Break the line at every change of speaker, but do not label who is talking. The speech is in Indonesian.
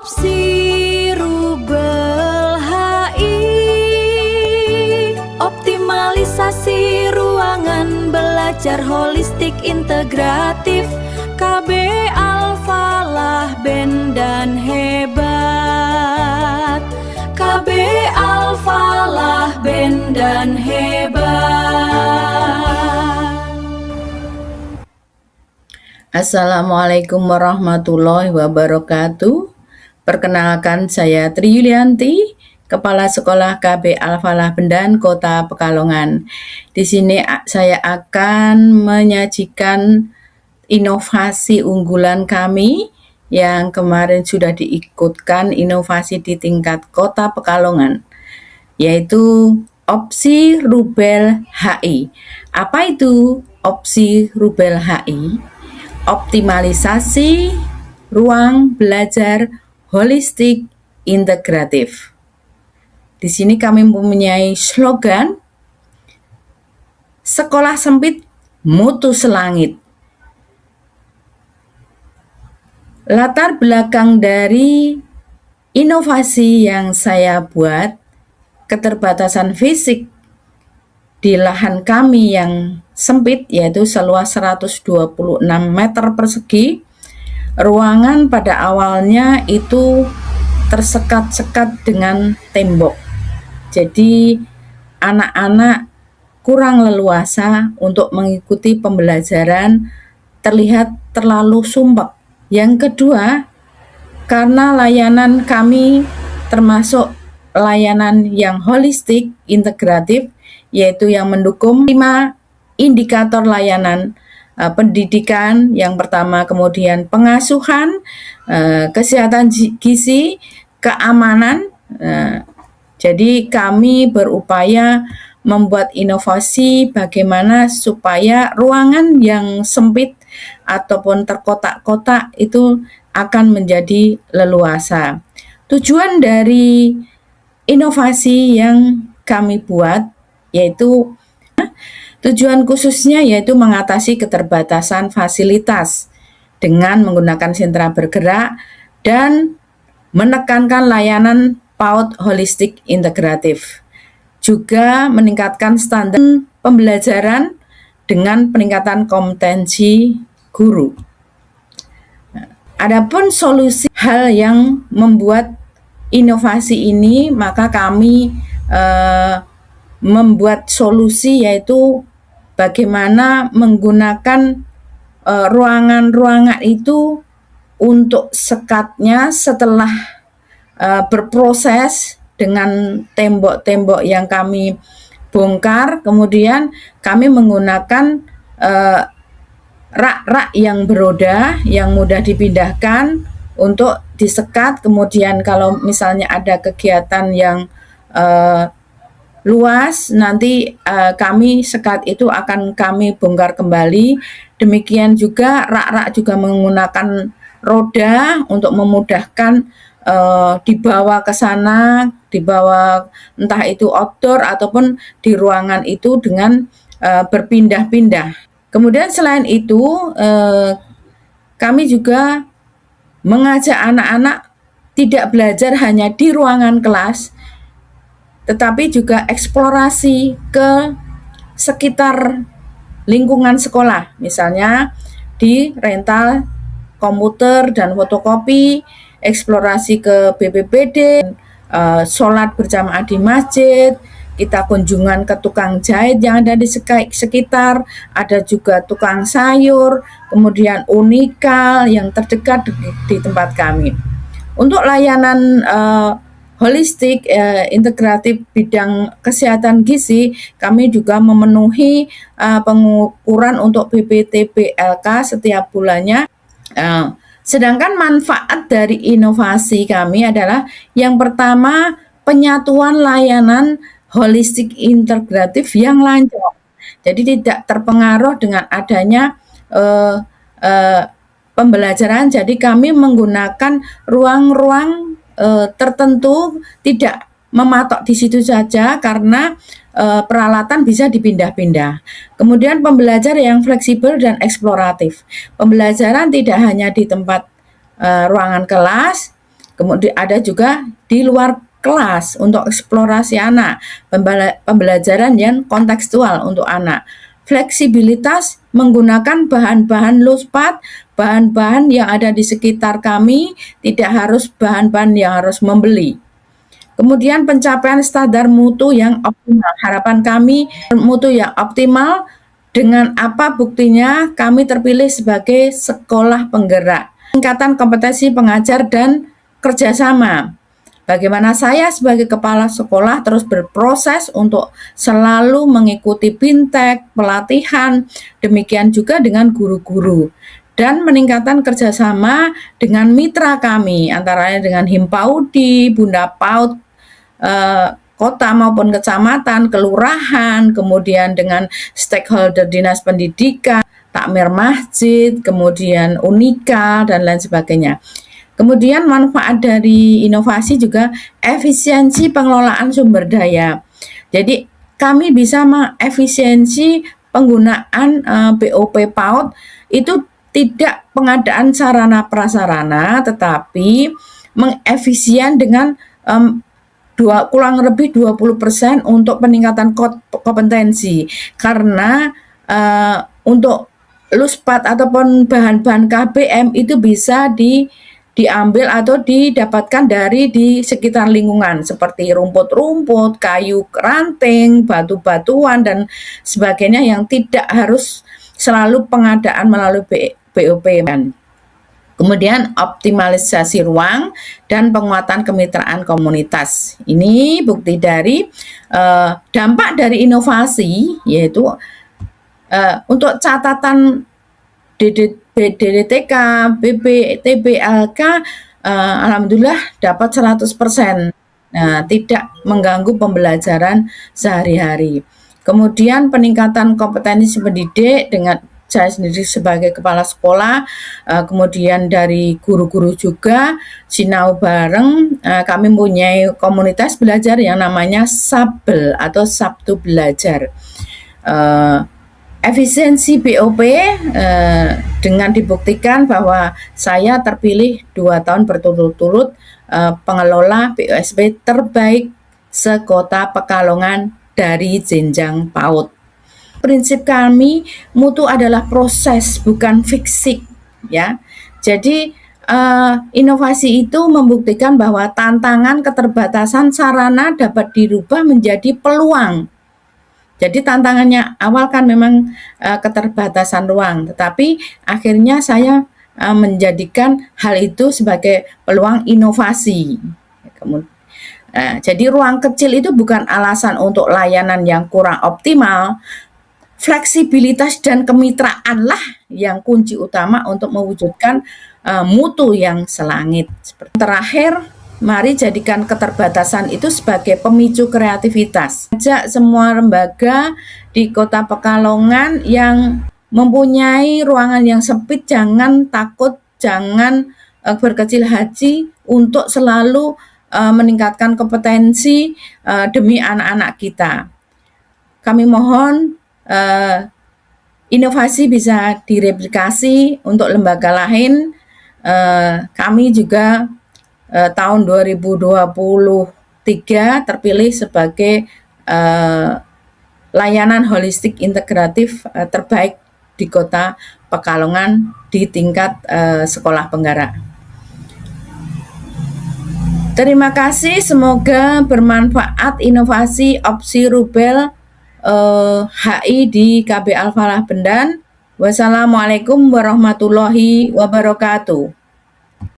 Opsi Rubel HI, optimalisasi ruangan belajar holistik integratif. KB Al-Falah Ben dan hebat, KB Al-Falah Ben dan hebat.
Assalamualaikum warahmatullahi wabarakatuh. Perkenalkan, saya Tri Yulianti, Kepala Sekolah KB Al-Falah Bendan, Kota Pekalongan. Di sini saya akan menyajikan inovasi unggulan kami yang kemarin sudah diikutkan inovasi di tingkat Kota Pekalongan, yaitu opsi Rubel HI. Apa itu opsi Rubel HI? Optimalisasi ruang belajar holistik integratif. Di sini kami mempunyai slogan sekolah sempit mutu selangit. Latar belakang dari inovasi yang saya buat, keterbatasan fisik di lahan kami yang sempit, yaitu seluas 126 meter persegi. Ruangan pada awalnya itu tersekat-sekat dengan tembok. Jadi anak-anak kurang leluasa untuk mengikuti pembelajaran, terlihat terlalu sumpek. Yang kedua, karena layanan kami termasuk layanan yang holistik, integratif, yaitu yang mendukung 5 indikator layanan pendidikan, yang pertama, kemudian pengasuhan, kesehatan gizi, keamanan. Jadi kami berupaya membuat inovasi bagaimana supaya ruangan yang sempit ataupun terkotak-kotak itu akan menjadi leluasa. Tujuan dari inovasi yang kami buat yaitu tujuan khususnya yaitu mengatasi keterbatasan fasilitas dengan menggunakan sentra bergerak dan menekankan layanan PAUD holistik integratif. Juga meningkatkan standar pembelajaran dengan peningkatan kompetensi guru. Adapun solusi hal yang membuat inovasi ini, maka kami membuat solusi yaitu bagaimana menggunakan ruangan-ruangan itu untuk sekatnya setelah berproses dengan tembok-tembok yang kami bongkar. Kemudian kami menggunakan rak-rak yang beroda yang mudah dipindahkan untuk disekat. Kemudian kalau misalnya ada kegiatan yang luas, nanti kami sekat itu akan kami bongkar kembali. Demikian juga rak-rak juga menggunakan roda untuk memudahkan dibawa ke sana, dibawa entah itu outdoor ataupun di ruangan itu dengan berpindah-pindah. Kemudian selain itu kami juga mengajak anak-anak tidak belajar hanya di ruangan kelas, tetapi juga eksplorasi ke sekitar lingkungan sekolah, misalnya di rental komputer dan fotokopi, eksplorasi ke BPBD, sholat berjamaah di masjid, kita kunjungan ke tukang jahit yang ada di sekitar, ada juga tukang sayur, kemudian Unikal yang terdekat di tempat kami. Untuk layanan holistik integratif bidang kesehatan gizi, kami juga memenuhi pengukuran untuk BPTBLK setiap bulannya. Sedangkan manfaat dari inovasi kami adalah yang pertama, penyatuan layanan holistik integratif yang lancar. Jadi tidak terpengaruh dengan adanya pembelajaran. Jadi kami menggunakan ruang-ruang tertentu, tidak mematok di situ saja karena peralatan bisa dipindah-pindah. Kemudian pembelajar yang fleksibel dan eksploratif. Pembelajaran tidak hanya di tempat ruangan kelas, Kemudian ada juga di luar kelas untuk eksplorasi anak, pembelajaran yang kontekstual untuk anak. Fleksibilitas menggunakan bahan-bahan low spot, bahan-bahan yang ada di sekitar kami, tidak harus bahan-bahan yang harus membeli. Kemudian pencapaian standar mutu yang optimal. Harapan kami mutu yang optimal, dengan apa buktinya kami terpilih sebagai sekolah penggerak. Peningkatan kompetensi pengajar dan kerjasama. Bagaimana saya sebagai kepala sekolah terus berproses untuk selalu mengikuti bintek, pelatihan, demikian juga dengan guru-guru. Dan meningkatkan kerjasama dengan mitra kami, antaranya dengan Himpaudi, Bunda PAUD, kota maupun kecamatan, kelurahan, kemudian dengan stakeholder dinas pendidikan, takmir masjid, kemudian Unika, dan lain sebagainya. Kemudian manfaat dari inovasi juga efisiensi pengelolaan sumber daya. Jadi kami bisa mengefisiensi penggunaan BOP PAUD itu tidak pengadaan sarana prasarana, tetapi mengefisien dengan kurang lebih 20% untuk peningkatan kompetensi. Karena untuk luspat ataupun bahan-bahan KBM itu bisa diambil atau didapatkan dari di sekitar lingkungan seperti rumput-rumput, kayu ranting, batu-batuan dan sebagainya yang tidak harus selalu pengadaan melalui BOP. Kemudian optimalisasi ruang dan penguatan kemitraan komunitas. Ini bukti dari dampak dari inovasi, yaitu untuk catatan DDTK, BB, TBLK, alhamdulillah dapat 100%. Nah, tidak mengganggu pembelajaran sehari-hari. Kemudian peningkatan kompetensi pendidik dengan saya sendiri sebagai kepala sekolah, kemudian dari guru-guru juga, sinau bareng, kami mempunyai komunitas belajar yang namanya Sabel atau Sabtu Belajar. Efisiensi BOP dengan dibuktikan bahwa saya terpilih 2 tahun berturut-turut pengelola BOSP terbaik sekota Pekalongan dari jenjang PAUD. Prinsip kami, mutu adalah proses, bukan fisik, ya. Jadi inovasi itu membuktikan bahwa tantangan keterbatasan sarana dapat dirubah menjadi peluang. Jadi tantangannya awal kan memang keterbatasan ruang, tetapi akhirnya saya menjadikan hal itu sebagai peluang inovasi. Jadi ruang kecil itu bukan alasan untuk layanan yang kurang optimal. Fleksibilitas dan kemitraanlah yang kunci utama untuk mewujudkan mutu yang selangit. Terakhir, mari jadikan keterbatasan itu sebagai pemicu kreativitas. Ajak semua lembaga di Kota Pekalongan yang mempunyai ruangan yang sempit, jangan takut, jangan berkecil hati untuk selalu meningkatkan kompetensi demi anak-anak kita. Kami mohon inovasi bisa direplikasi untuk lembaga lain. Kami juga tahun 2023 terpilih sebagai layanan holistik integratif terbaik di Kota Pekalongan di tingkat sekolah penggerak. Terima kasih, semoga bermanfaat inovasi opsi Rubel HI di KB Al Falah Bendan. Wassalamualaikum warahmatullahi wabarakatuh.